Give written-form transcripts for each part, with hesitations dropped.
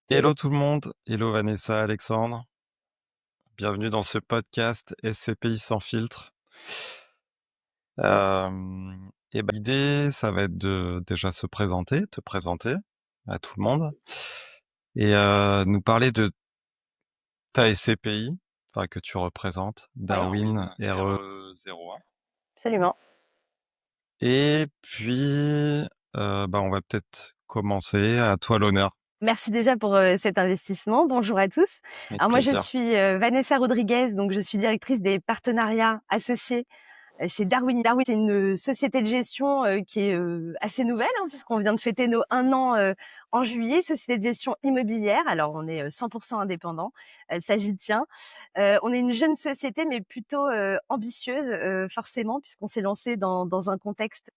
Hello tout le monde, hello Vanessa, Alexandre. Bienvenue dans ce podcast SCPI sans filtre. L'idée, ça va être de déjà se présenter, te présenter à tout le monde et nous parler de ta SCPI, enfin que tu représentes, Oui, Darwin RE01. absolument. Et puis, on va peut-être commencer. À toi l'honneur. Merci déjà pour cet investissement. Bonjour à tous. Avec Alors moi, je plaisir. suis Vanessa Rodriguez, donc je suis directrice des partenariats associés chez Darwin. Darwin, c'est une société de gestion qui est assez nouvelle, hein, puisqu'on vient de fêter nos 1 an en juillet. Société de gestion immobilière. Alors on est 100% indépendant, ça j'y tiens. On est une jeune société, mais plutôt ambitieuse, forcément, puisqu'on s'est lancé dans un contexte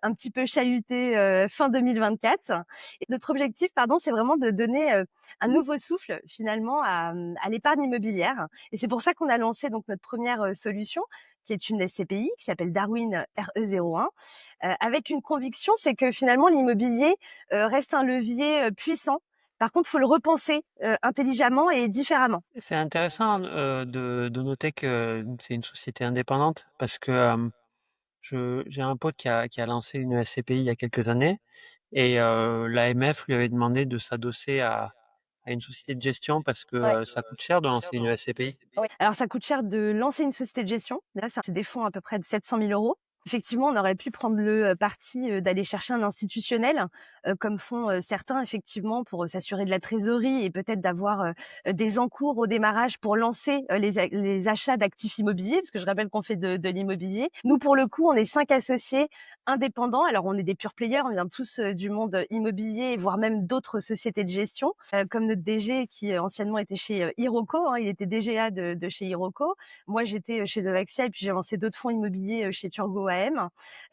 un petit peu chahuté fin 2024. Et notre objectif, c'est vraiment de donner un nouveau souffle finalement à l'épargne immobilière. Et c'est pour ça qu'on a lancé donc notre première solution, qui est une SCPI qui s'appelle Darwin RE01, avec une conviction, c'est que finalement l'immobilier reste un levier puissant. Par contre, il faut le repenser intelligemment et différemment. C'est intéressant de noter que c'est une société indépendante parce que j'ai un pote qui a lancé une SCPI il y a quelques années et l'AMF lui avait demandé de s'adosser à une société de gestion parce que Ouais. ça coûte cher de lancer une SCPI. Oui. Alors, ça coûte cher de lancer une société de gestion. Là, c'est des fonds à peu près de 700 000 euros. Effectivement, on aurait pu prendre le parti d'aller chercher un institutionnel, comme font certains, effectivement, pour s'assurer de la trésorerie et peut-être d'avoir des encours au démarrage pour lancer les achats d'actifs immobiliers, parce que je rappelle qu'on fait de l'immobilier. Nous, pour le coup, on est 5 associés indépendants. Alors, on est des pure players, on vient tous du monde immobilier, voire même d'autres sociétés de gestion, comme notre DG qui anciennement était chez Iroko, hein, il était DGA de chez Iroko. Moi, j'étais chez Devaxia et puis j'ai lancé d'autres fonds immobiliers chez Turgot AM.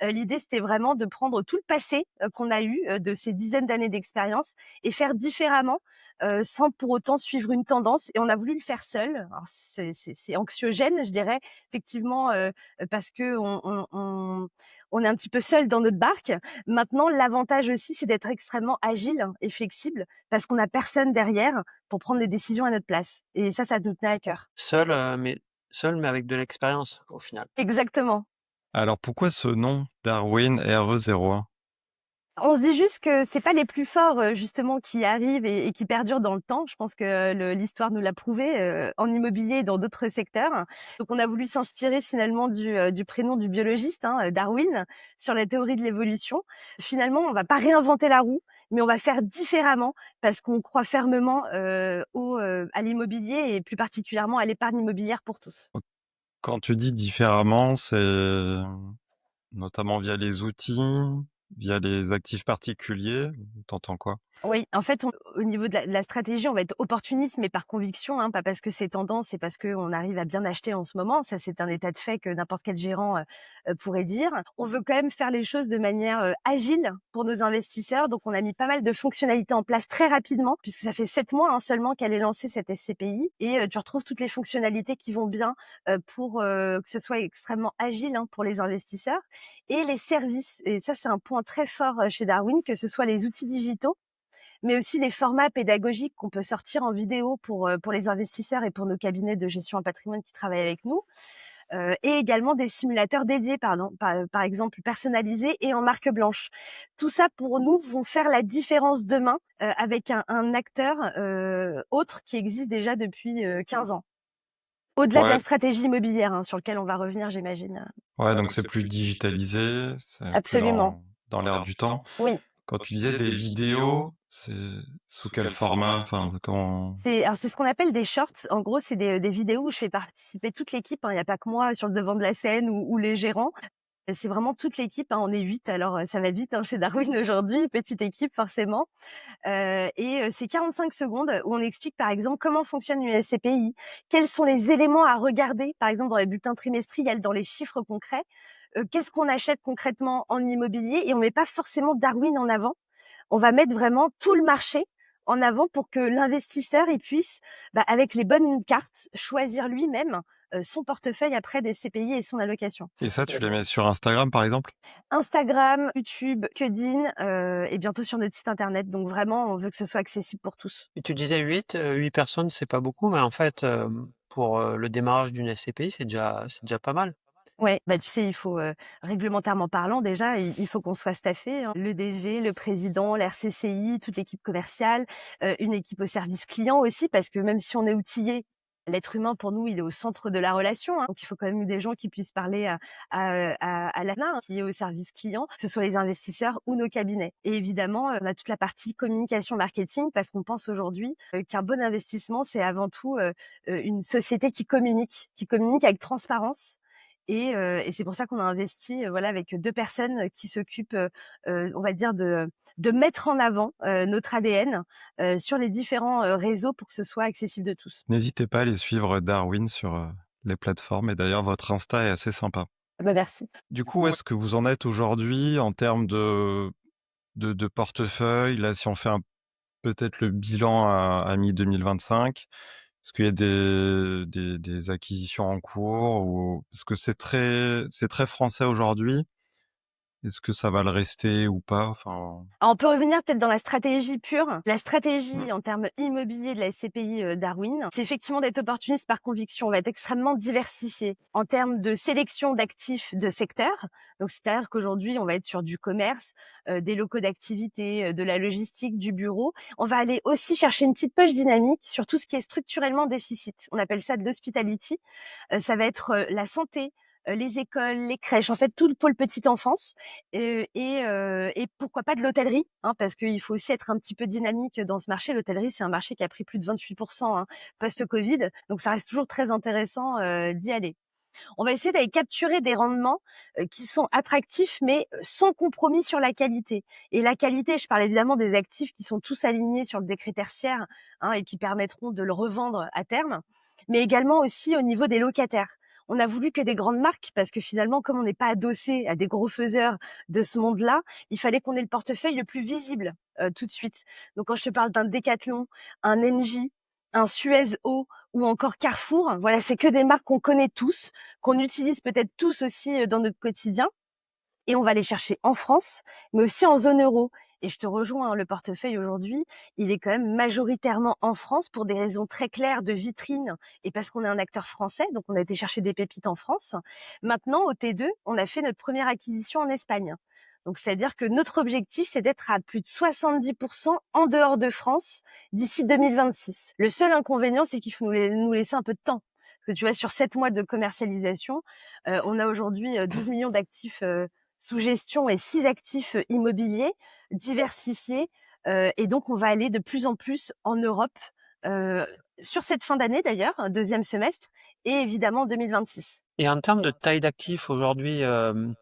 L'idée, c'était vraiment de prendre tout le passé qu'on a eu de ces dizaines d'années d'expérience et faire différemment sans pour autant suivre une tendance. Et on a voulu le faire seul. Alors, c'est anxiogène, je dirais, effectivement, parce que on est un petit peu seul dans notre barque. Maintenant, l'avantage aussi, c'est d'être extrêmement agile et flexible parce qu'on n'a personne derrière pour prendre des décisions à notre place. Et ça nous tenait à cœur. Seul mais avec de l'expérience au final. Exactement. Alors pourquoi ce nom Darwin RE01? On se dit juste que c'est pas les plus forts justement qui arrivent et qui perdurent dans le temps. Je pense que l'histoire nous l'a prouvé en immobilier et dans d'autres secteurs. Donc on a voulu s'inspirer finalement du prénom du biologiste, hein, Darwin, sur la théorie de l'évolution. Finalement, on va pas réinventer la roue, mais on va faire différemment parce qu'on croit fermement à l'immobilier et plus particulièrement à l'épargne immobilière pour tous. Quand tu dis différemment, c'est notamment via les outils, via les actifs particuliers, t'entends quoi? Oui, en fait, au niveau de la stratégie, on va être opportuniste, mais par conviction, hein, pas parce que c'est tendance, c'est parce qu'on arrive à bien acheter en ce moment. Ça, c'est un état de fait que n'importe quel gérant pourrait dire. On veut quand même faire les choses de manière agile pour nos investisseurs. Donc, on a mis pas mal de fonctionnalités en place très rapidement, puisque ça fait 7 mois seulement qu'elle est lancée, cette SCPI. Et tu retrouves toutes les fonctionnalités qui vont bien pour que ce soit extrêmement agile, hein, pour les investisseurs. Et les services, et ça, c'est un point très fort chez Darwin, que ce soit les outils digitaux, mais aussi les formats pédagogiques qu'on peut sortir en vidéo pour les investisseurs et pour nos cabinets de gestion en patrimoine qui travaillent avec nous, et également des simulateurs dédiés, par exemple personnalisés et en marque blanche. Tout ça, pour nous, vont faire la différence demain avec un acteur autre qui existe déjà depuis 15 ans. Au-delà de la Ouais, stratégie immobilière, hein, sur lequel on va revenir, j'imagine. ouais, donc c'est plus digitalisé, c'est plus Absolument. dans l'air du temps. Oui. Quand tu disais des vidéos, c'est sous quel format? Enfin, comment? C'est ce qu'on appelle des shorts. En gros, c'est des vidéos où je fais participer toute l'équipe, hein. Il y a pas que moi sur le devant de la scène ou les gérants. C'est vraiment toute l'équipe, hein. On est 8, alors ça va vite, hein, chez Darwin aujourd'hui, petite équipe forcément. C'est 45 secondes où on explique par exemple comment fonctionne une SCPI, quels sont les éléments à regarder, par exemple dans les bulletins trimestriels, dans les chiffres concrets, qu'est-ce qu'on achète concrètement en immobilier, et on met pas forcément Darwin en avant. On va mettre vraiment tout le marché en avant pour que l'investisseur il puisse, avec les bonnes cartes, choisir lui-même son portefeuille après des CPI et son allocation. Et ça, tu les D'accord. mets sur Instagram, par exemple? Instagram, YouTube, LinkedIn, et bientôt sur notre site internet. Donc vraiment, on veut que ce soit accessible pour tous. Et tu disais 8 personnes, c'est pas beaucoup, mais en fait, pour, le démarrage d'une SCPI, c'est déjà pas mal. Ouais, bah, tu sais, il faut, réglementairement parlant déjà, il faut qu'on soit staffé, hein. Le DG, le président, l'RCCI, toute l'équipe commerciale, une équipe au service client aussi, parce que même si on est outillé, l'être humain pour nous, il est au centre de la relation, hein. Donc il faut quand même des gens qui puissent parler à l'ANA, hein, qui est au service client, que ce soit les investisseurs ou nos cabinets. Et évidemment, on a toute la partie communication marketing parce qu'on pense aujourd'hui, qu'un bon investissement, c'est avant tout, une société qui communique avec transparence et c'est pour ça qu'on a investi, voilà, avec 2 personnes qui s'occupent, on va dire de mettre en avant, notre ADN, sur les différents, réseaux pour que ce soit accessible de tous. N'hésitez pas à aller suivre Darwin sur, les plateformes et d'ailleurs votre Insta est assez sympa. Ah bah, merci. Du coup, où est-ce que vous en êtes aujourd'hui en termes de portefeuille? Là, si on fait peut-être le bilan à mi-2025, est-ce qu'il y a des acquisitions en cours ou parce que c'est très français aujourd'hui. Est-ce que ça va le rester ou pas? Enfin, Alors on peut revenir peut-être dans la stratégie pure. La mmh, stratégie en termes immobiliers de la SCPI, Darwin, c'est effectivement d'être opportuniste par conviction. On va être extrêmement diversifié en termes de sélection d'actifs de secteur. Donc c'est-à-dire qu'aujourd'hui, on va être sur du commerce, des locaux d'activité, de la logistique, du bureau. On va aller aussi chercher une petite poche dynamique sur tout ce qui est structurellement déficit. On appelle ça de l'hospitality. Ça va être, la santé, les écoles, les crèches, en fait tout le pôle petite enfance, et pourquoi pas de l'hôtellerie, hein, parce qu'il faut aussi être un petit peu dynamique dans ce marché. L'hôtellerie, c'est un marché qui a pris plus de 28 hein, post-Covid, donc ça reste toujours très intéressant, d'y aller. On va essayer d'aller capturer des rendements, qui sont attractifs, mais sans compromis sur la qualité. Et la qualité, je parle évidemment des actifs qui sont tous alignés sur le décret tertiaire, hein, et qui permettront de le revendre à terme, mais également aussi au niveau des locataires. On a voulu que des grandes marques parce que finalement, comme on n'est pas adossé à des gros faiseurs de ce monde-là, il fallait qu'on ait le portefeuille le plus visible, tout de suite. Donc quand je te parle d'un Decathlon, un Engie, un Suez Eau ou encore Carrefour, voilà, c'est que des marques qu'on connaît tous, qu'on utilise peut-être tous aussi, dans notre quotidien, et on va les chercher en France, mais aussi en zone euro. Et je te rejoins, hein, le portefeuille aujourd'hui, il est quand même majoritairement en France pour des raisons très claires de vitrine et parce qu'on est un acteur français, donc on a été chercher des pépites en France. Maintenant, au T2, on a fait notre première acquisition en Espagne. Donc, c'est-à-dire que notre objectif, c'est d'être à plus de 70% en dehors de France d'ici 2026. Le seul inconvénient, c'est qu'il faut nous laisser un peu de temps. Parce que tu vois, sur 7 mois de commercialisation, on a aujourd'hui 12 millions d'actifs sous gestion et 6 actifs immobiliers diversifiés. Et donc, on va aller de plus en plus en Europe euh, sur cette fin d'année d'ailleurs, un deuxième semestre, et évidemment 2026. Et en termes de taille d'actifs aujourd'hui,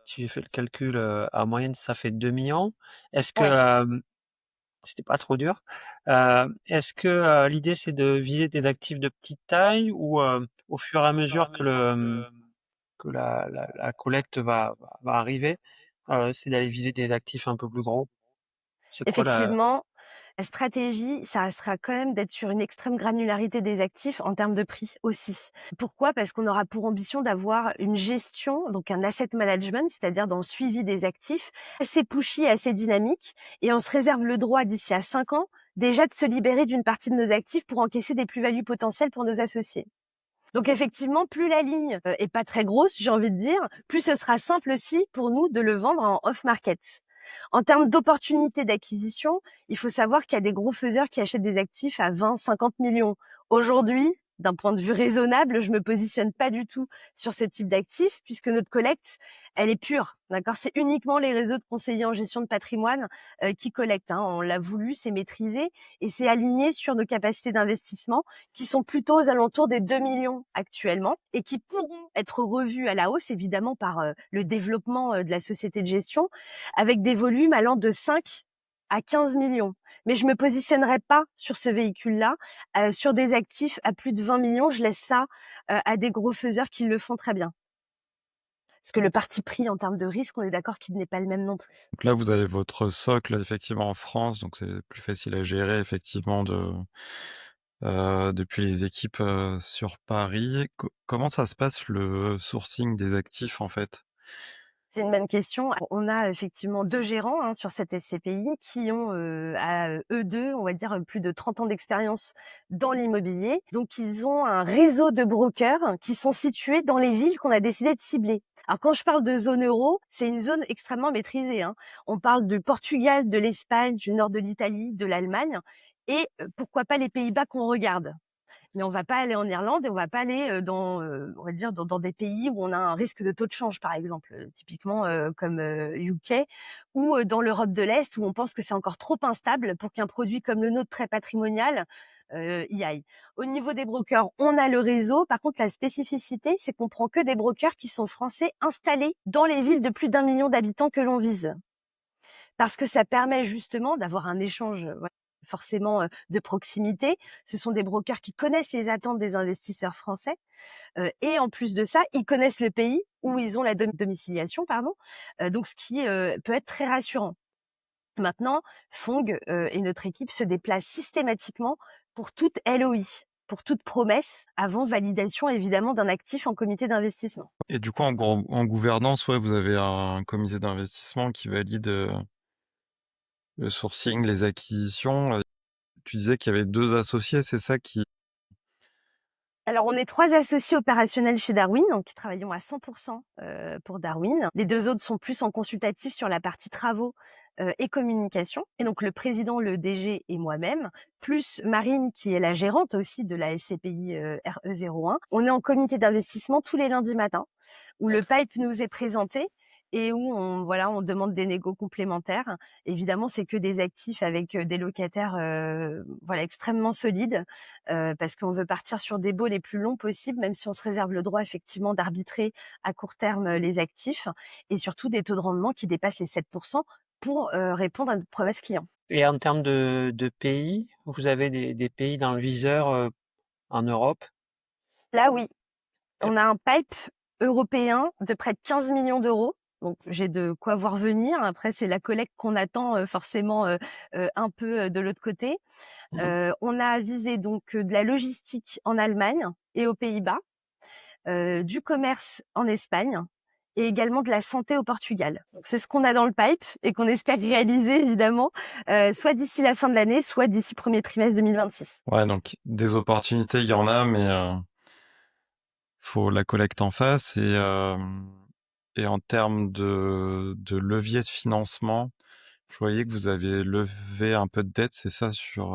si j'ai fait le calcul, en moyenne, ça fait 2 millions. Est-ce que, Ouais, c'était pas trop dur, est-ce que, l'idée c'est de viser des actifs de petite taille ou, au fur et à mesure que que la collecte va arriver, c'est d'aller viser des actifs un peu plus gros? C'est quoi la effectivement, la stratégie, ça sera quand même d'être sur une extrême granularité des actifs en termes de prix aussi. Pourquoi? Parce qu'on aura pour ambition d'avoir une gestion, donc un asset management, c'est-à-dire dans le suivi des actifs, assez pushy, assez dynamique, et on se réserve le droit d'ici à 5 ans déjà de se libérer d'une partie de nos actifs pour encaisser des plus-values potentielles pour nos associés. Donc effectivement, plus la ligne est pas très grosse, j'ai envie de dire, plus ce sera simple aussi pour nous de le vendre en off-market. En termes d'opportunités d'acquisition, il faut savoir qu'il y a des gros faiseurs qui achètent des actifs à 20, 50 millions. Aujourd'hui, d'un point de vue raisonnable, je me positionne pas du tout sur ce type d'actifs puisque notre collecte, elle est pure. D'accord? C'est uniquement les réseaux de conseillers en gestion de patrimoine qui collectent, hein. On l'a voulu, c'est maîtrisé et c'est aligné sur nos capacités d'investissement qui sont plutôt aux alentours des 2 millions actuellement et qui pourront être revus à la hausse évidemment par le développement de la société de gestion avec des volumes allant de 5 à 15 millions. Mais je me positionnerai pas sur ce véhicule-là, sur des actifs à plus de 20 millions. Je laisse ça à des gros faiseurs qui le font très bien. Parce que le parti pris en termes de risque, on est d'accord qu'il n'est pas le même non plus. donc là, vous avez votre socle effectivement en France, donc c'est plus facile à gérer effectivement depuis les équipes, sur Paris. Comment ça se passe le sourcing des actifs, en fait? C'est une bonne question. On a effectivement 2 gérants, hein, sur cette SCPI qui ont, eux 2, on va dire, plus de 30 ans d'expérience dans l'immobilier. Donc ils ont un réseau de brokers qui sont situés dans les villes qu'on a décidé de cibler. Alors quand je parle de zone euro, c'est une zone extrêmement maîtrisée, hein. On parle du Portugal, de l'Espagne, du nord de l'Italie, de l'Allemagne et pourquoi pas les Pays-Bas qu'on regarde. Mais on va pas aller en Irlande et on va pas aller dans, on va dire dans des pays où on a un risque de taux de change, par exemple, typiquement comme UK ou dans l'Europe de l'Est où on pense que c'est encore trop instable pour qu'un produit comme le nôtre très patrimonial y aille. Au niveau des brokers, on a le réseau. Par contre, la spécificité, c'est qu'on prend que des brokers qui sont français installés dans les villes de plus d'1 million d'habitants que l'on vise. Parce que ça permet justement d'avoir un échange, voilà, forcément, de proximité. Ce sont des brokers qui connaissent les attentes des investisseurs français, et en plus de ça, ils connaissent le pays où ils ont la domiciliation, pardon, donc ce qui, peut être très rassurant. Maintenant, Fong, et notre équipe se déplacent systématiquement pour toute LOI, pour toute promesse, avant validation évidemment d'un actif en comité d'investissement. Et du coup, en gouvernance, ouais, vous avez un comité d'investissement qui valide, le sourcing, les acquisitions. Tu disais qu'il y avait 2 associés, c'est ça qui Alors, on est 3 associés opérationnels chez Darwin, donc qui travaillons à 100 pour Darwin. Les 2 autres sont plus en consultatif sur la partie travaux, et communication. Et donc le président, le DG et moi-même, plus Marine qui est la gérante aussi de la SCPI, RE01. On est en comité d'investissement tous les lundis matins où le pipe nous est présenté et où on demande des négos complémentaires. Évidemment, c'est que des actifs avec, des locataires, extrêmement solides, parce qu'on veut partir sur des baux les plus longs possibles, même si on se réserve le droit effectivement d'arbitrer à court terme, les actifs et surtout des taux de rendement qui dépassent les 7 pour, répondre à notre promesse client. Et en termes de pays, vous avez des pays dans le viseur, en Europe? Là, oui, Heu, on a un pipe européen de près de 15 millions d'euros. Donc j'ai de quoi voir venir. Après, c'est la collecte qu'on attend, forcément, un peu, de l'autre côté. mmh On a visé donc, de la logistique en Allemagne et aux Pays-Bas, du commerce en Espagne et également de la santé au Portugal. Donc c'est ce qu'on a dans le pipe et qu'on espère réaliser évidemment, soit d'ici la fin de l'année, soit d'ici premier trimestre 2026. ouais, donc des opportunités, il y en a, mais faut la collecte en face et en termes de levier de financement, je voyais que vous avez levé un peu de dette, c'est ça, Oui, sur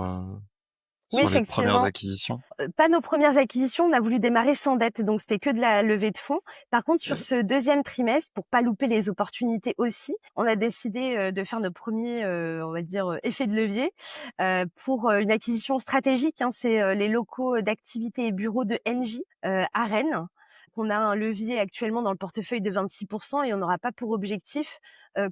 les premières effectivement. acquisitions? Pas nos premières acquisitions, on a voulu démarrer sans dette, donc c'était que de la levée de fonds. Par contre, sur ce deuxième trimestre, pour pas louper les opportunités aussi, on a décidé de faire nos premiers, on va dire, effets de levier pour une acquisition stratégique, hein. C'est les locaux d'activité et bureaux de Engie à Rennes. On a un levier actuellement dans le portefeuille de 26% et on n'aura pas pour objectif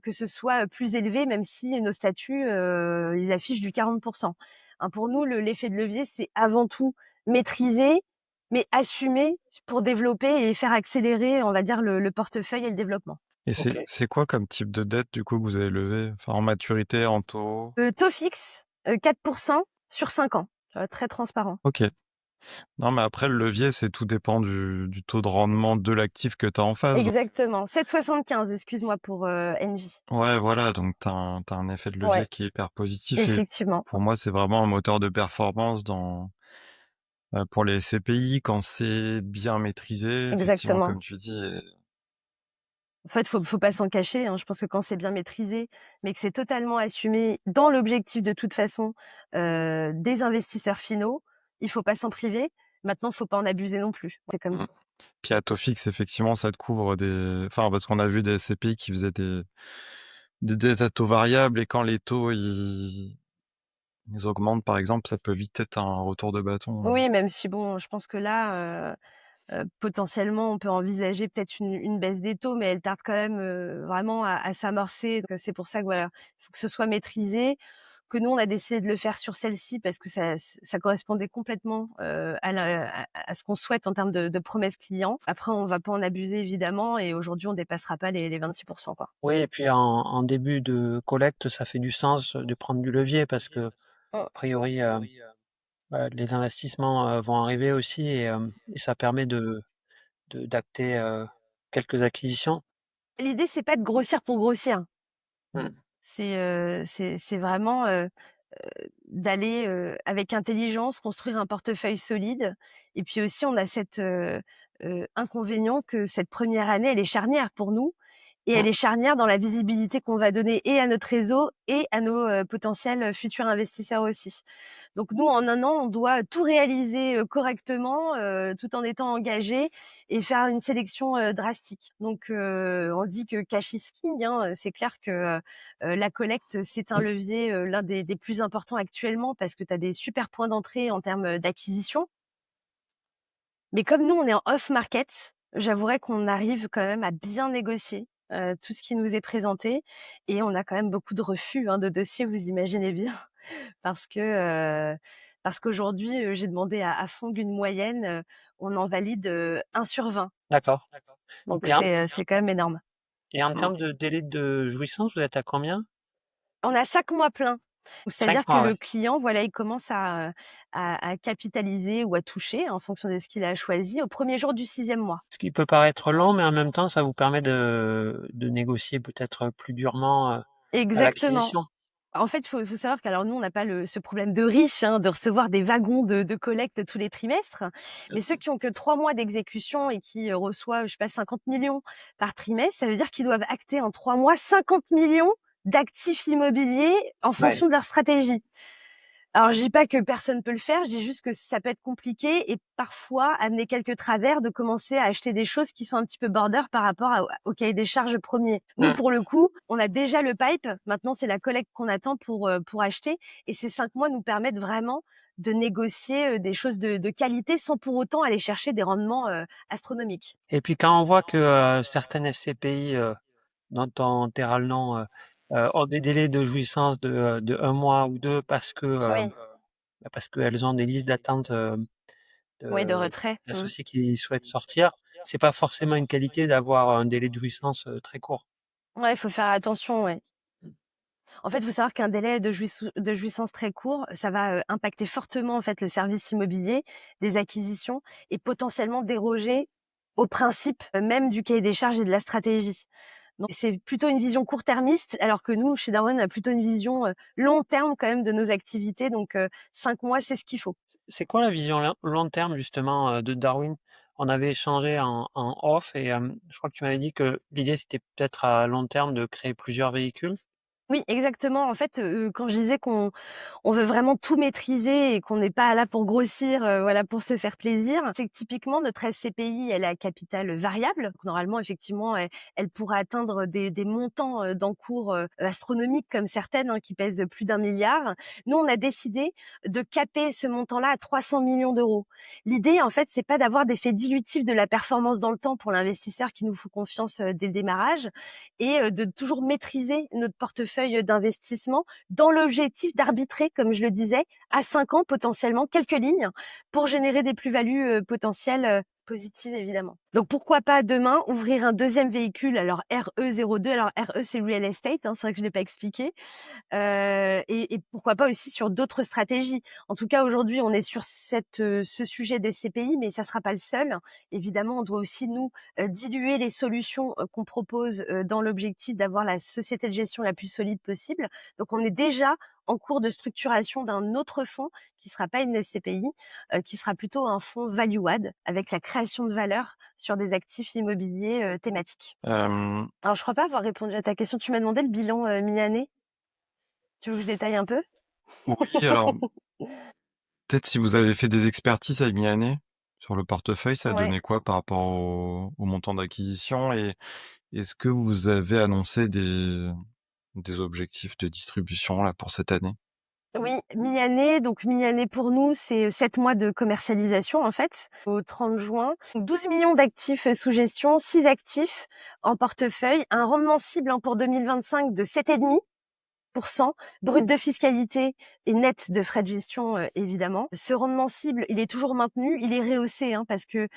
que ce soit plus élevé, même si nos statuts ils affichent du 40%. Hein, pour nous, l'effet de levier, c'est avant tout maîtriser, mais assumer pour développer et faire accélérer, on va dire, le portefeuille et le développement. Et c'est OK. c'est quoi comme type de dette, du coup, que vous avez levé? Enfin, en maturité, en taux? Taux fixe, 4% sur 5 ans. Très transparent. OK. Non, mais après, le levier, c'est tout dépend du taux de rendement de l'actif que tu as en face. Exactement. 7,75, excuse-moi pour Engie. Ouais, voilà, donc tu as un effet de levier Ouais, qui est hyper positif et effectivement. pour moi, c'est vraiment un moteur de performance pour les SCPI quand c'est bien maîtrisé, effectivement, Exactement. comme tu dis. En fait, faut pas s'en cacher, hein. Je pense que quand c'est bien maîtrisé, mais que c'est totalement assumé dans l'objectif de toute façon, des investisseurs finaux, il faut pas s'en priver. Maintenant, faut pas en abuser non plus. C'est comme Mmh. tout. Puis à taux fixe, effectivement, ça te couvre enfin, parce qu'on a vu des SCPI qui faisaient des dettes à taux variable et quand les taux, ils augmentent, par exemple, ça peut vite être un retour de bâton. Oui, même si bon, je pense que là, potentiellement, on peut envisager peut-être une baisse des taux, mais elle tarde quand même, vraiment à s'amorcer. Donc, c'est pour ça que voilà, il faut que ce soit maîtrisé, que nous, on a décidé de le faire sur celle-ci parce que ça correspondait complètement, à ce qu'on souhaite en termes de promesses clients. Après, on va pas en abuser évidemment et aujourd'hui, on dépassera pas les 26%, quoi. Oui et puis en début de collecte, ça fait du sens de prendre du levier parce que a Mmh. priori, les investissements, vont arriver aussi et ça permet d'acter, quelques acquisitions? L'idée, c'est pas de grossir pour grossir. Mmh. C'est vraiment, d'aller, avec intelligence, construire un portefeuille solide et puis aussi on a cet, inconvénient que cette première année, elle est charnière pour nous et elle Mmh. est charnière dans la visibilité qu'on va donner et à notre réseau et à nos, potentiels, futurs investisseurs aussi. Donc nous, en un an, on doit tout réaliser, correctement, tout en étant engagé et faire une sélection, drastique. Donc on dit que cash is king, hein, c'est clair que, la collecte, c'est un levier, l'un des plus importants actuellement parce que tu as des super points d'entrée en termes, d'acquisition. Mais comme nous, on est en off market, j'avouerais qu'on arrive quand même à bien négocier, tout ce qui nous est présenté et on a quand même beaucoup de refus, hein, de dossiers, vous imaginez bien. Parce que, parce qu'aujourd'hui, j'ai demandé à Fong une moyenne, on en valide, 1 sur 20. D'accord. Donc Et en c'est quand même énorme. et en Mmh. termes de délai de jouissance, vous êtes à combien? On a 5 mois pleins. 5 C'est-à-dire que mois, ouais. le client, voilà, il commence à capitaliser ou à toucher en fonction de ce qu'il a choisi au premier jour du 6e mois. Ce qui peut paraître long, mais en même temps, ça vous permet de négocier peut-être plus durement, à Exactement. l'acquisition. En fait, faut savoir qu'alors nous, on n'a pas ce problème de riche, hein, de recevoir des wagons de collecte tous les trimestres. Mais ceux qui ont que 3 mois d'exécution et qui, reçoivent, je sais pas, 50 millions par trimestre, ça veut dire qu'ils doivent acter en 3 mois 50 millions d'actifs immobiliers en Ouais. fonction de leur stratégie. Alors je dis pas que personne peut le faire, je dis juste que ça peut être compliqué et parfois amener quelques travers de commencer à acheter des choses qui sont un petit peu border par rapport au cahier des charges premier. Nous, Mmh. pour le coup, on a déjà le pipe, maintenant c'est la collecte qu'on attend pour acheter et ces 5 mois nous permettent vraiment de négocier, des choses de qualité sans pour autant aller chercher des rendements, astronomiques. Et puis quand on voit que, certaines SCPI, dont on taira le nom, ont des délais de jouissance de 1 mois ou 2 Oui, parce qu'elles ont des listes d'attente, oui, de de retrait. Mmh. d'associés qui souhaitent sortir, c'est pas forcément une qualité d'avoir un délai de jouissance, très court. Ouais, il faut faire attention, ouais. En fait, il faut savoir qu'un délai de jouissance très court, ça va, impacter fortement, en fait, le service immobilier, des acquisitions et potentiellement déroger au principe, même du cahier des charges et de la stratégie. Donc c'est plutôt une vision court-termiste, alors que nous, chez Darwin, on a plutôt une vision, long terme quand même de nos activités, donc 5 mois, c'est ce qu'il faut. C'est quoi la vision long terme justement, de Darwin? On avait échangé en off et je crois que tu m'avais dit que l'idée c'était peut-être à long terme de créer plusieurs véhicules? Oui, exactement. En fait, quand je disais qu'on veut vraiment tout maîtriser et qu'on n'est pas là pour grossir, voilà, pour se faire plaisir. C'est que typiquement notre SCPI, elle est à capital variable. Donc normalement, effectivement, elle pourrait atteindre des montants, d'encours, astronomiques comme certaines, hein, qui pèsent plus d'1 milliard. Nous, on a décidé de caper ce montant-là à 300 millions d'euros. L'idée, en fait, c'est pas d'avoir d'effet dilutif de la performance dans le temps pour l'investisseur qui nous fait confiance, dès le démarrage et de toujours maîtriser notre portefeuille d'investissement dans l'objectif d'arbitrer, comme je le disais, à 5 ans potentiellement quelques lignes pour générer des plus-values, potentielles, positives évidemment. Donc pourquoi pas demain ouvrir un deuxième véhicule, alors RE02, alors RE c'est real estate, hein, c'est vrai que je l'ai pas expliqué, et pourquoi pas aussi sur d'autres stratégies. En tout cas, aujourd'hui, on est sur ce sujet des CPI, mais ça sera pas le seul. Évidemment, on doit aussi nous, diluer les solutions, qu'on propose, dans l'objectif d'avoir la société de gestion la plus solide possible. Donc on est déjà en cours de structuration d'un autre fonds qui sera pas une SCPI, qui sera plutôt un fonds value add avec la création de valeur sur des actifs immobiliers, thématiques. Hem, Alors je crois pas avoir répondu à ta question. Tu m'as demandé le bilan, mi-année? Tu veux que je détaille un peu? oui, alors peut-être si vous avez fait des expertises avec Mianet sur le portefeuille, ça a Ouais. donné quoi par rapport au montant d'acquisition? Et est-ce que vous avez annoncé des objectifs de distribution là pour cette année? Oui, mi-année, donc mi-année pour nous, c'est 7 mois de commercialisation en fait, au 30 juin. 12 millions d'actifs sous gestion, 6 actifs en portefeuille, un rendement cible, hein, pour 2025 de 7,5% brut de fiscalité et net de frais de gestion, évidemment. Ce rendement cible, il est toujours maintenu, il est rehaussé, hein, parce que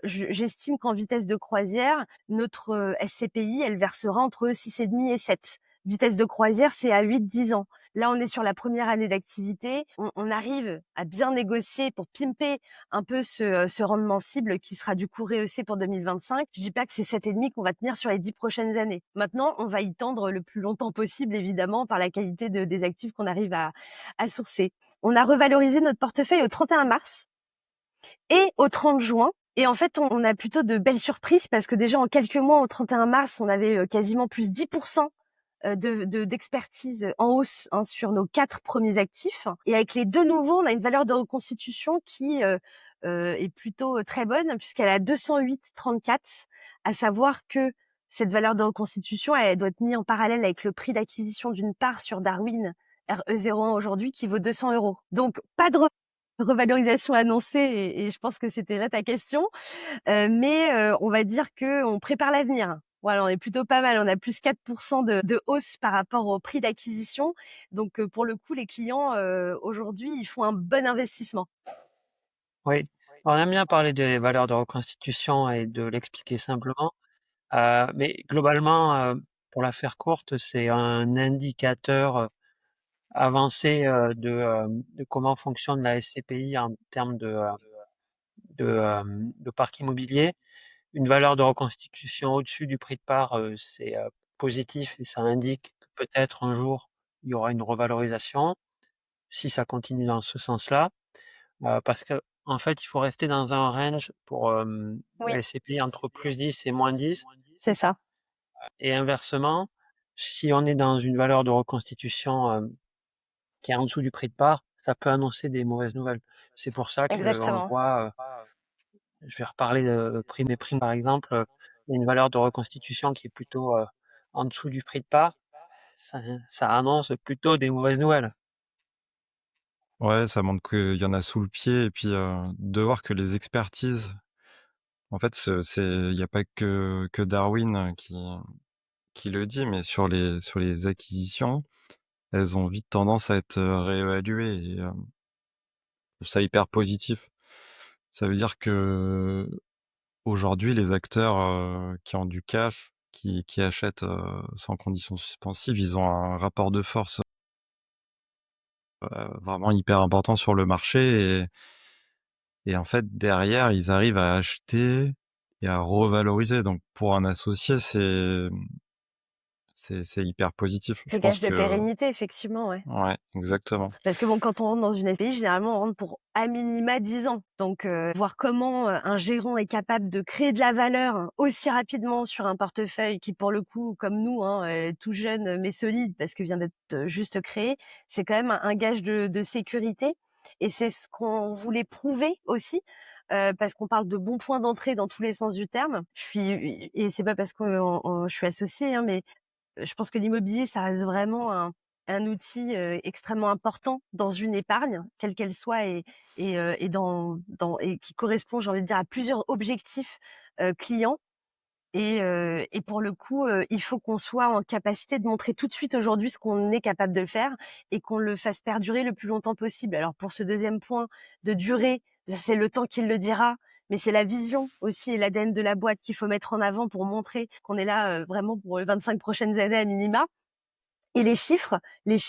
j'estime qu'en vitesse de croisière, notre SCPI, elle versera entre 6,5 et 7. Vitesse de croisière, c'est à 8-10 ans. Là, on est sur la première année d'activité. On arrive à bien négocier pour pimper un peu ce rendement cible qui sera du coup rehaussé pour 2025. Je dis pas que c'est 7,5 qu'on va tenir sur les 10 prochaines années. Maintenant, on va y tendre le plus longtemps possible, évidemment, par la qualité des actifs qu'on arrive à sourcer. On a revalorisé notre portefeuille au 31 mars et au 30 juin. Et en fait, on a plutôt de belles surprises parce que déjà en quelques mois, au 31 mars, on avait quasiment plus 10% d'expertise en hausse sur nos 4 premiers actifs. Et avec les 2 nouveaux, on a une valeur de reconstitution qui est plutôt très bonne puisqu'elle est à 208,34, à savoir que cette valeur de reconstitution, elle doit être mise en parallèle avec le prix d'acquisition d'une part sur Darwin RE01 aujourd'hui qui vaut 200 €. Donc, pas de revalorisation annoncée et je pense que c'était là ta question. Mais on va dire qu'on prépare l'avenir. Voilà, on est plutôt pas mal. On a plus 4% de hausse par rapport au prix d'acquisition. Donc, pour le coup, les clients, aujourd'hui, ils font un bon investissement. Oui. On aime bien parler des valeurs de reconstitution et de l'expliquer simplement, mais globalement, pour la faire courte, c'est un indicateur, avancé, de comment fonctionne la SCPI en termes de parc immobilier. Une valeur de reconstitution au-dessus du prix de part, c'est, positif et ça indique que peut-être un jour, il y aura une revalorisation, si ça continue dans ce sens-là. Parce qu'en fait, il faut rester dans un range pour, Oui, la SCPI entre +10 et -10 c'est ça. et inversement, si on est dans une valeur de reconstitution, qui est en dessous du prix de part, ça peut annoncer des mauvaises nouvelles. C'est pour ça qu'on le Exactement. voit, je vais reparler de Prime et Prime par exemple, il y a une valeur de reconstitution qui est plutôt, en dessous du prix de part, ça annonce plutôt des mauvaises nouvelles. Ouais, ça montre qu'il y en a sous le pied et puis, de voir que les expertises, en fait, il y a pas que Darwin qui le dit, mais sur les acquisitions, elles ont vite tendance à être, réévaluées et je trouve ça hyper positif. Ça veut dire qu'aujourd'hui, les acteurs, qui ont du cash, qui achètent, sans condition suspensive, ils ont un rapport de force, vraiment hyper important sur le marché et en fait, derrière, ils arrivent à acheter et à revaloriser. Donc pour un associé, c'est hyper positif. Je C'est pense gage de que pérennité, effectivement, ouais. ouais, exactement. Parce que bon, quand on rentre dans une SPI, généralement, on rentre pour à minima 10 ans. Donc, voir comment un gérant est capable de créer de la valeur aussi rapidement sur un portefeuille qui, pour le coup, comme nous, est tout jeune mais solide parce que vient d'être juste créé, c'est quand même un gage de sécurité. Et c'est ce qu'on voulait prouver aussi, parce qu'on parle de bons points d'entrée dans tous les sens du terme. Et c'est pas parce que je suis associée, hein, mais je pense que l'immobilier, ça reste vraiment un outil extrêmement important dans une épargne, quelle qu'elle soit, et qui correspond, j'ai envie de dire, à plusieurs objectifs clients. Et pour le coup, il faut qu'on soit en capacité de montrer tout de suite aujourd'hui ce qu'on est capable de le faire et qu'on le fasse perdurer le plus longtemps possible. Alors pour ce deuxième point de durée, ça, c'est le temps qui le dira, mais c'est la vision aussi et l'ADN de la boîte qu'il faut mettre en avant pour montrer qu'on est là vraiment pour les 25 prochaines années à minima. Et les chiffres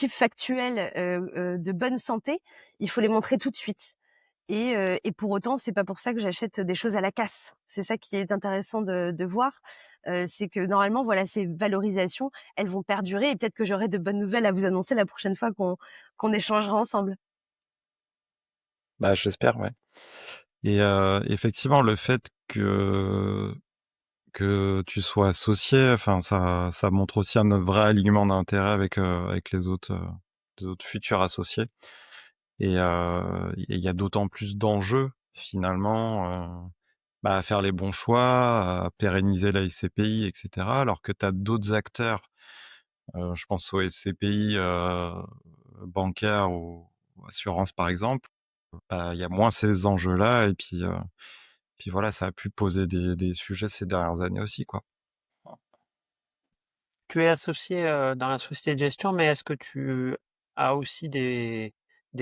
factuels de bonne santé, il faut les montrer tout de suite. Et pour autant, c'est pas pour ça que j'achète des choses à la casse. C'est ça qui est intéressant de voir, c'est que normalement, voilà, ces valorisations, elles vont perdurer et peut-être que j'aurai de bonnes nouvelles à vous annoncer la prochaine fois qu'on échangera ensemble. Bah, j'espère, ouais et effectivement, le fait que tu sois associé, enfin, ça montre aussi un vrai alignement d'intérêts avec les autres futurs associés et il y a d'autant plus d'enjeux finalement, bah, à faire les bons choix, à pérenniser la SCPI et cetera. Alors que tu as d'autres acteurs, je pense aux SCPI, bancaires ou assurances par exemple, bah, il y a moins ces enjeux-là et puis voilà, ça a pu poser des sujets ces dernières années aussi, quoi. Tu es associé, dans la société de gestion, mais est-ce que tu as aussi des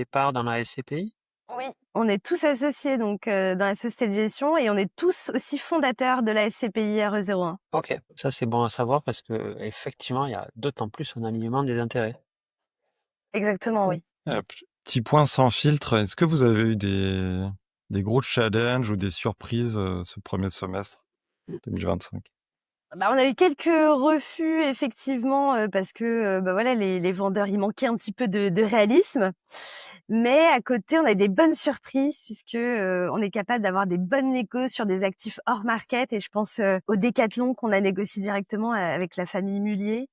parts dans la SCPI? Oui. On est tous associés donc dans la société de gestion et on est tous aussi fondateurs de la SCPI RE01. OK, ça c'est bon à savoir parce qu'effectivement, il y a d'autant plus un alignement des intérêts. Exactement, oui. Petit point sans filtre, est-ce que vous avez eu des gros challenges ou des surprises, ce premier semestre 2025? Bah, on a eu quelques refus effectivement, parce que, bah, voilà, les vendeurs, il manquait un petit peu de réalisme. Mais à côté, on a des bonnes surprises puisque, on est capable d'avoir des bonnes négos sur des actifs hors market et je pense, au Décathlon qu'on a négocié directement avec la famille Mullier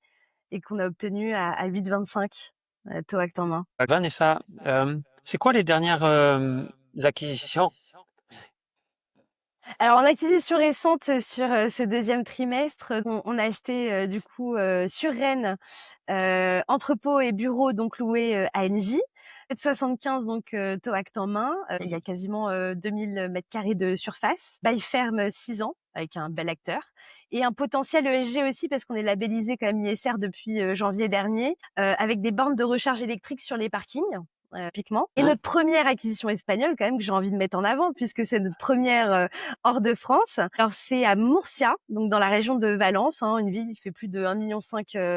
et qu'on a obtenu à 8,25, taux acte en main. Vanessa, c'est quoi les dernières acquisitions? Alors en acquisition récente, sur, ce 2e trimestre, on a acheté, du coup, sur Rennes, entrepôt et bureau donc loués, à Engie. 7,75 donc, taux acte en main. Il y a quasiment, 2000 m² de surface. Bail ferme 6 ans avec un bel acteur et un potentiel ESG aussi parce qu'on est labellisé quand même ISR depuis, janvier dernier, avec des bornes de recharge électrique sur les parkings. Typiquement. Et notre première acquisition espagnole, quand même, que j'ai envie de mettre en avant, puisque c'est notre première hors de France. Alors, c'est à Murcia, donc dans la région de Valence, hein, une ville qui fait plus de 1,5 million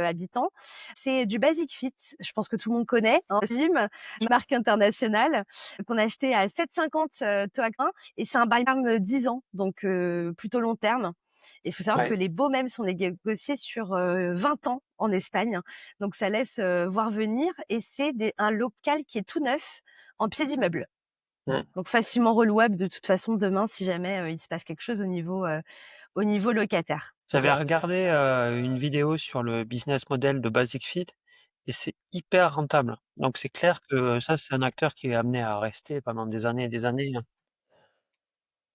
habitants. C'est du Basic Fit, je pense que tout le monde connaît, un gym, une marque internationale, qu'on a acheté à 7,50 Toac 1, et c'est un buy term 10 ans, donc plutôt long terme. Il faut savoir que les baux même sont négociés sur 20 ans en Espagne. Donc ça laisse voir venir et c'est un local qui est tout neuf en pied d'immeuble. Donc facilement relouable de toute façon demain si jamais il se passe quelque chose au niveau locataire. J'avais regardé une vidéo sur le business model de Basic Fit et c'est hyper rentable. Donc c'est clair que ça, c'est un acteur qui est amené à rester pendant des années et des années, hein.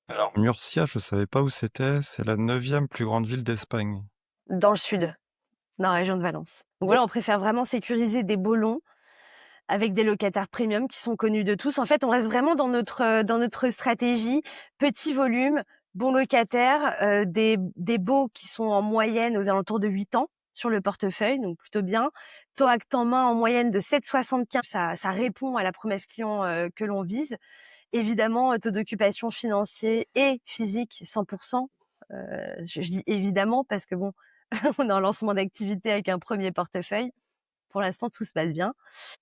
Alors Murcia, je savais pas où c'était, c'est la 9e plus grande ville d'Espagne. Dans le sud, dans la région de Valence. Donc voilà, on préfère vraiment sécuriser des beaux lots avec des locataires premium qui sont connus de tous. En fait, on reste vraiment dans notre stratégie, petit volume, bon locataire, des baux qui sont en moyenne aux alentours de 8 ans sur le portefeuille, donc plutôt bien. Taux acte en main en moyenne de 7,75, ça répond à la promesse client que l'on vise. Évidemment, taux d'occupation financier et physique 100%. Je dis évidemment parce que bon, on est en lancement d'activité avec un premier portefeuille. Pour l'instant, tout se passe bien.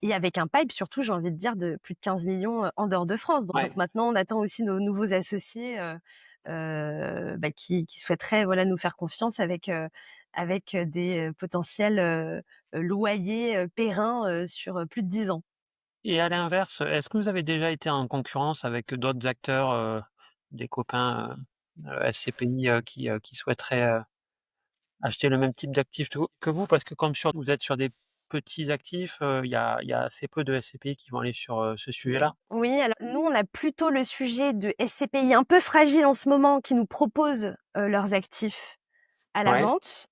Et avec un pipe, surtout, j'ai envie de dire, de plus de 15 millions en dehors de France. Donc maintenant, on attend aussi nos nouveaux associés qui souhaiteraient voilà, nous faire confiance avec des potentiels loyers pérennes sur plus de 10 ans. Et à l'inverse, est-ce que vous avez déjà été en concurrence avec d'autres acteurs, des copains SCPI qui souhaiteraient acheter le même type d'actifs que vous? Parce que comme vous êtes sur des petits actifs, il y a assez peu de SCPI qui vont aller sur ce sujet-là. Oui, alors nous, on a plutôt le sujet de SCPI un peu fragile en ce moment qui nous proposent leurs actifs à la Ouais. vente.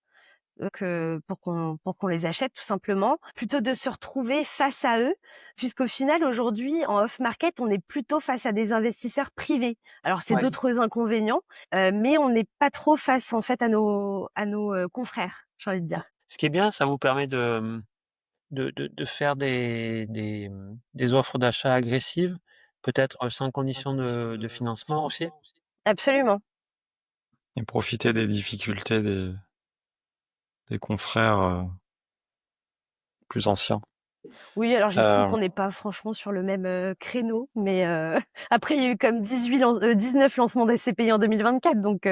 Pour qu'on les achète tout simplement, plutôt de se retrouver face à eux, puisqu'au final aujourd'hui en off market on est plutôt face à des investisseurs privés. Alors c'est d'autres inconvénients, mais on n'est pas trop face en fait à nos confrères, j'ai envie de dire. Ce qui est bien, ça vous permet de faire des offres d'achat agressives, peut-être sans condition de financement aussi? Absolument. Et profiter des difficultés des confrères, plus anciens. Oui, alors j'estime Heu, qu'on n'est pas franchement sur le même créneau, mais après il y a eu comme 19 lancements d'SCPI en 2024, donc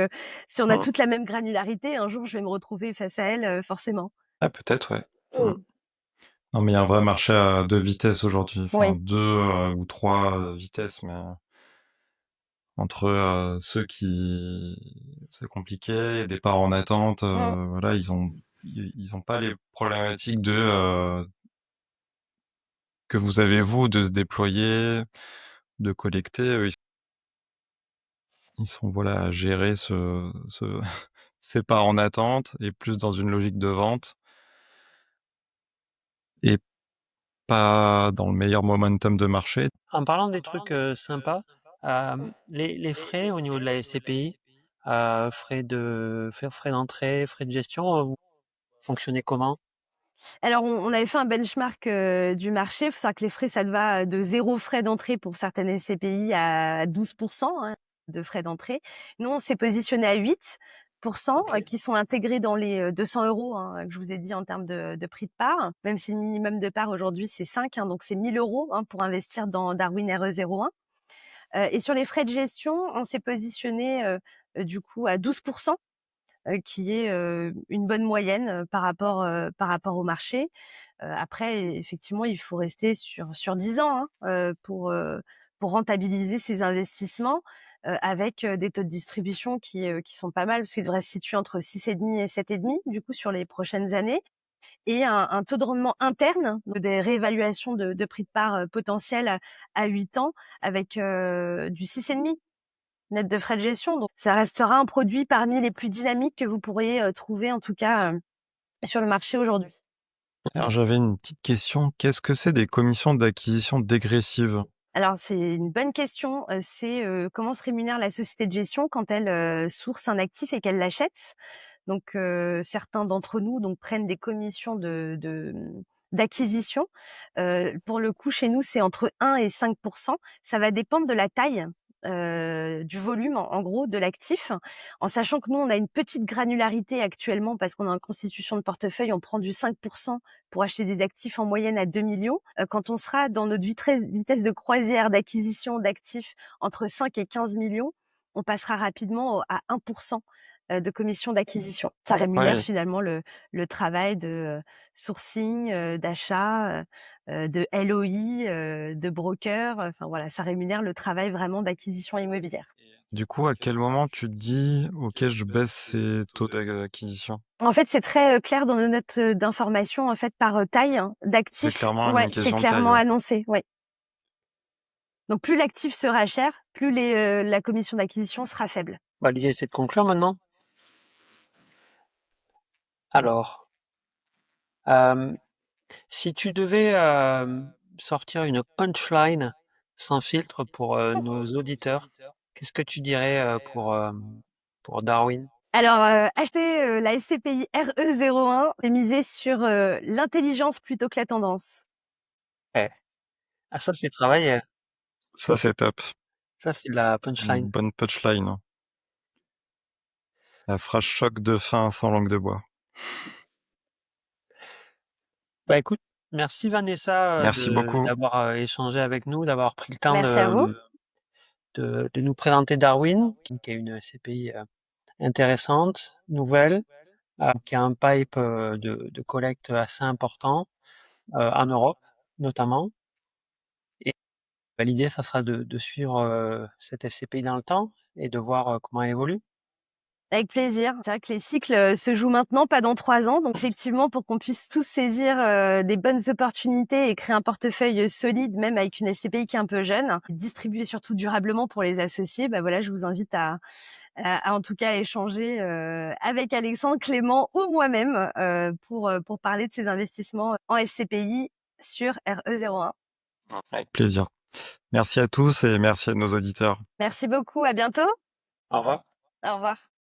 si on a mmh. toute la même granularité, un jour je vais me retrouver face à elle forcément. Ah peut-être, ouais. Mmh. Non, mais il y a un vrai marché à 2 vitesses aujourd'hui, enfin Oui. 2 ou 3 vitesses, mais entre, ceux qui c'est compliqué, et des parts en attente, Mmh. voilà, ils ont pas les problématiques que vous avez vous, de se déployer, de collecter. Eux, ils sont, voilà, à gérer ces parts en attente et plus dans une logique de vente et pas dans le meilleur momentum de marché. En parlant des trucs sympas, les frais au niveau de la SCPI, frais d'entrée, frais de gestion, vous fonctionnez comment? Alors on avait fait un benchmark, du marché. Il faut savoir que les frais, ça te va de 0 frais d'entrée pour certaines SCPI à 12%, hein, de frais d'entrée. Nous, on s'est positionné à 8. OK. qui sont intégrés dans les 200 € que je vous ai dit en termes de prix de part, même si le minimum de part aujourd'hui c'est 5, donc c'est 1 000 € pour investir dans Darwin RE01. Et sur les frais de gestion, on s'est positionné du coup à 12 qui est une bonne moyenne par rapport au marché. Après, effectivement, il faut rester sur 10 ans pour rentabiliser ces investissements avec des taux de distribution qui sont pas mal, parce qu'ils devraient se situer entre 6,5 et 7,5 du coup sur les prochaines années, et un taux de rendement interne, donc des réévaluations de prix de part potentiels à 8 ans avec du 6,5 net de frais de gestion. Donc ça restera un produit parmi les plus dynamiques que vous pourriez trouver en tout cas sur le marché aujourd'hui. Alors j'avais une petite question, qu'est-ce que c'est des commissions d'acquisition dégressives? Alors c'est une bonne question, c'est comment se rémunère la société de gestion quand elle source un actif et qu'elle l'achète. Donc certains d'entre nous donc prennent des commissions d'acquisition. Pour le coup, chez nous, c'est entre 1 et 5. Ça va dépendre de la taille, du volume, en gros, de l'actif. En sachant que nous, on a une petite granularité actuellement parce qu'on est en constitution de portefeuille, on prend du 5 pour acheter des actifs en moyenne à 2 millions. Quand on sera dans notre vitesse de croisière d'acquisition d'actifs entre 5 et 15 millions, on passera rapidement à 1 de commission d'acquisition. Ça rémunère Ouais, finalement le travail de sourcing, d'achat, de LOI, de broker, enfin voilà, ça rémunère le travail vraiment d'acquisition immobilière. du coup, à quel moment tu te dis: «OK, je baisse ces taux d'acquisition»? En fait, c'est très clair dans nos notes d'information en fait par taille C'est d'actif. clairement Ouais, une c'est question de taille, clairement ouais. annoncé. Ouais. Donc plus l'actif sera cher, plus la commission d'acquisition sera faible. Bah, l'idée, c'est de conclure maintenant. Alors, hem, si tu devais, sortir une punchline sans filtre pour, nos auditeurs, qu'est-ce que tu dirais, pour Darwin? Alors, acheter la SCPI RE01 et miser sur l'intelligence plutôt que la tendance. Eh, ah ça, c'est travaillé. Ça, c'est top. Ça, c'est de la Une punchline. bonne punchline, hein. La phrase choc de fin sans langue de bois. Bah, écoute, merci Vanessa, Merci de beaucoup. d'avoir, échangé avec nous, d'avoir pris le temps Merci à vous. de nous présenter Darwin, qui est une SCPI, intéressante, nouvelle, qui a un pipe, de collecte assez important, en Europe notamment, et bah, l'idée ça sera de suivre, cette SCPI dans le temps et de voir, comment elle évolue. Avec plaisir. C'est vrai que les cycles se jouent maintenant, pas dans 3 ans. Donc effectivement, pour qu'on puisse tous saisir des bonnes opportunités et créer un portefeuille solide, même avec une SCPI qui est un peu jeune, distribuer surtout durablement pour les associés, bah voilà, je vous invite à en tout cas échanger avec Alexandre, Clément ou moi-même pour parler de ces investissements en SCPI sur RE01. Avec plaisir. Merci à tous et merci à nos auditeurs. Merci beaucoup, à bientôt. Au revoir. Au revoir.